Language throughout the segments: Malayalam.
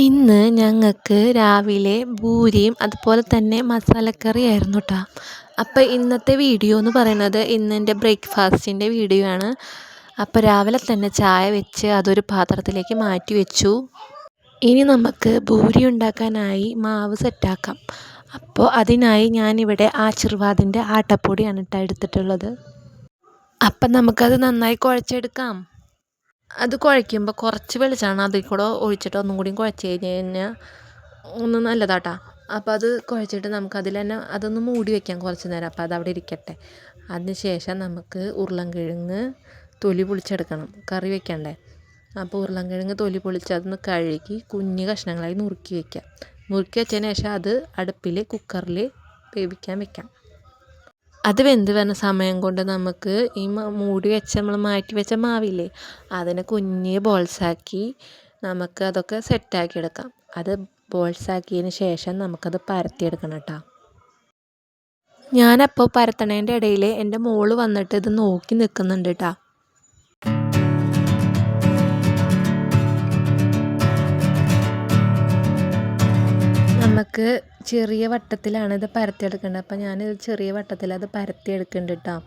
ഇന്ന് ഞങ്ങൾക്ക് രാവിലെ പൂരിയും അതുപോലെ തന്നെ മസാലക്കറിയായിരുന്നു കേട്ടോ. അപ്പോൾ ഇന്നത്തെ വീഡിയോ എന്ന് പറയുന്നത് ഇന്നെൻ്റെ ബ്രേക്ക്ഫാസ്റ്റിൻ്റെ വീഡിയോ ആണ്. അപ്പോൾ രാവിലെ തന്നെ ചായ വെച്ച് അതൊരു പാത്രത്തിലേക്ക് മാറ്റി വെച്ചു. ഇനി നമുക്ക് പൂരി ഉണ്ടാക്കാനായി മാവ് സെറ്റാക്കാം. അപ്പോൾ അതിനായി ഞാനിവിടെ ആശീർവാദിൻ്റെ ആട്ടപ്പൊടിയാണ് കേട്ടോ എടുത്തിട്ടുള്ളത്. അപ്പം നമുക്കത് നന്നായി കുഴച്ചെടുക്കാം. അത് കുഴയ്ക്കുമ്പോൾ കുറച്ച് വെളിച്ചെണ്ണ അതിൽ കൂടെ ഒഴിച്ചിട്ട് ഒന്നും കൂടി കുഴച്ച് കഴിഞ്ഞ് കഴിഞ്ഞാൽ ഒന്ന് നല്ലതാട്ടാ. അപ്പോൾ അത് കുഴച്ചിട്ട് നമുക്കതിൽ തന്നെ അതൊന്ന് മൂടി വയ്ക്കാം കുറച്ച് നേരം. അപ്പോൾ അതവിടെ ഇരിക്കട്ടെ. അതിന് ശേഷം നമുക്ക് ഉരുളൻകിഴങ്ങ് തൊലി പൊളിച്ചെടുക്കണം, കറി വെക്കണ്ടേ. അപ്പോൾ ഉരുളൻകിഴങ്ങ് തൊലി പൊളിച്ച് അതൊന്ന് കഴുകി കുഞ്ഞ് കഷ്ണങ്ങളായി നുറുക്കി വയ്ക്കാം. നുറുക്കി വെച്ചതിന് ശേഷം അത് അടുപ്പിൽ കുക്കറിൽ വേവിക്കാൻ വെക്കാം. അത് വെന്ത് വരുന്ന സമയം കൊണ്ട് നമുക്ക് ഈ മൂടി വെച്ച് നമ്മൾ മാറ്റി വെച്ച മാവില്ലേ അതിനെ കുഞ്ഞ് ബോൾസാക്കി നമുക്ക് അതൊക്കെ സെറ്റാക്കി എടുക്കാം. അത് ബോൾസാക്കിയതിന് ശേഷം നമുക്കത് പരത്തിയെടുക്കണം കേട്ടോ. ഞാനപ്പോൾ പരത്തണേൻ്റെ ഇടയിൽ എൻ്റെ മോള് വന്നിട്ട് ഇത് നോക്കി നിൽക്കുന്നുണ്ട് കേട്ടോ. നമുക്ക് ചെറിയ വട്ടത്തിലാണ് ഇത് പരത്തിയെടുക്കേണ്ടത്. അപ്പോൾ ഞാനിത് ചെറിയ വട്ടത്തിൽ അത് പരത്തിയെടുക്കുന്നുണ്ട് കേട്ടോ.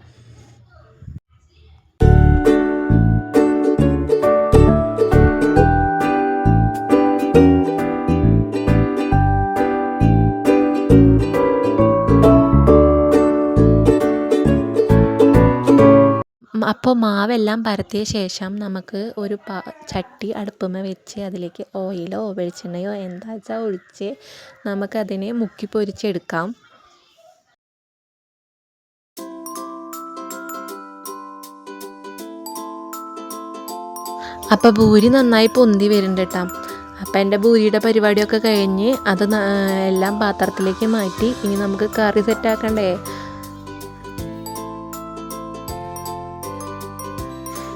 അപ്പോൾ മാവെല്ലാം പരത്തിയ ശേഷം നമുക്ക് ഒരു ചട്ടി അടുപ്പുമ്മ വെച്ച് അതിലേക്ക് ഓയിലോ വെളിച്ചെണ്ണയോ എന്താ വെച്ചാൽ ഒഴിച്ച് നമുക്കതിനെ മുക്കി പൊരിച്ചെടുക്കാം. അപ്പോൾ പൂരി നന്നായി പൊന്തി വരുന്നുണ്ട് കേട്ടോ. അപ്പോൾ എൻ്റെ പൂരിയുടെ പരിപാടിയൊക്കെ കഴിഞ്ഞ് അത് എല്ലാം പാത്രത്തിലേക്ക് മാറ്റി. ഇനി നമുക്ക് കറി സെറ്റാക്കണ്ടേ.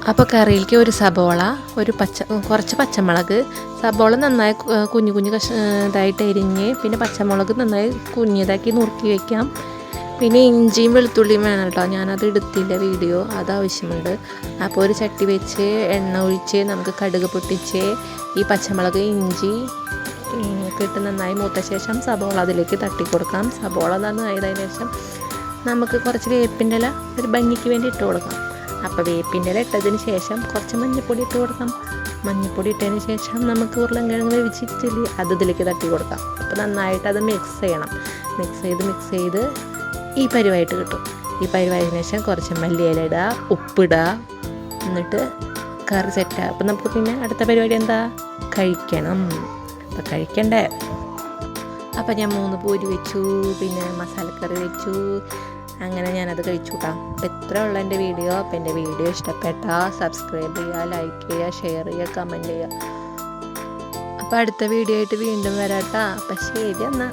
അപ്പോൾ കറിയിലേക്ക് ഒരു സബോള, കുറച്ച് പച്ചമുളക്, സബോള നന്നായി കുഞ്ഞു കുഞ്ഞു ഇതായിട്ട് എരിഞ്ഞ്, പിന്നെ പച്ചമുളക് നന്നായി കുഞ്ഞിതാക്കി നുറുക്കി വയ്ക്കാം. പിന്നെ ഇഞ്ചിയും വെളുത്തുള്ളിയും വേണം കേട്ടോ. ഞാനത് എടുത്തില്ല വീഡിയോ, അത് ആവശ്യമുണ്ട്. അപ്പോൾ ഒരു ചട്ടി വെച്ച് എണ്ണ ഒഴിച്ച് നമുക്ക് കടുക് പൊട്ടിച്ച് ഈ പച്ചമുളക് ഇഞ്ചി ഒക്കെ ഇട്ട് നന്നായി മൂത്ത ശേഷം സബോള അതിലേക്ക് തട്ടി കൊടുക്കാം. സബോള നന്നായതിനു ശേഷം നമുക്ക് കുറച്ച് വേപ്പിൻ്റെ ഇല ഒരു ഭംഗിക്ക് വേണ്ടി ഇട്ട് കൊടുക്കാം. അപ്പോൾ വേപ്പിൻ്റെ ഇല ഇട്ടതിന് ശേഷം കുറച്ച് മഞ്ഞൾപ്പൊടി ഇട്ട് കൊടുക്കാം. മഞ്ഞൾപ്പൊടി ഇട്ടതിന് ശേഷം നമുക്ക് ഉരുളൻകിഴങ്ങ് വേവിച്ചിട്ടില്ലേ അത് ഇതിലേക്ക് തട്ടി കൊടുക്കാം. അപ്പോൾ നന്നായിട്ട് അത് മിക്സ് ചെയ്യണം. മിക്സ് ചെയ്ത് ഈ പരിവായിട്ട് കിട്ടും. ഈ പരിവായതിനു ശേഷം കുറച്ച് മല്ലിയില ഇടുക, ഉപ്പിടുക, എന്നിട്ട് കറി സെറ്റാകും. അപ്പോൾ നമുക്ക് പിന്നെ അടുത്ത പരിപാടി എന്താ, കഴിക്കണം. അപ്പോൾ കഴിക്കണ്ടേ. അപ്പോൾ ഞാൻ 3 പൂരി വെച്ചു, പിന്നെ മസാലക്കറി വെച്ചു. അങ്ങനെ ഞാനത് കഴിച്ചു കേട്ടോ. അപ്പോൾ ഇത്ര ഉള്ള എൻ്റെ വീഡിയോ. അപ്പോൾ എൻ്റെ വീഡിയോ ഇഷ്ടപ്പെട്ടാൽ സബ്സ്ക്രൈബ് ചെയ്യുക, ലൈക്ക് ചെയ്യുക, ഷെയർ ചെയ്യുക, കമൻറ്റ് ചെയ്യുക. അപ്പോൾ അടുത്ത വീഡിയോ ആയിട്ട് വീണ്ടും വരാം കേട്ടോ. അപ്പോൾ ശരി എന്നാൽ.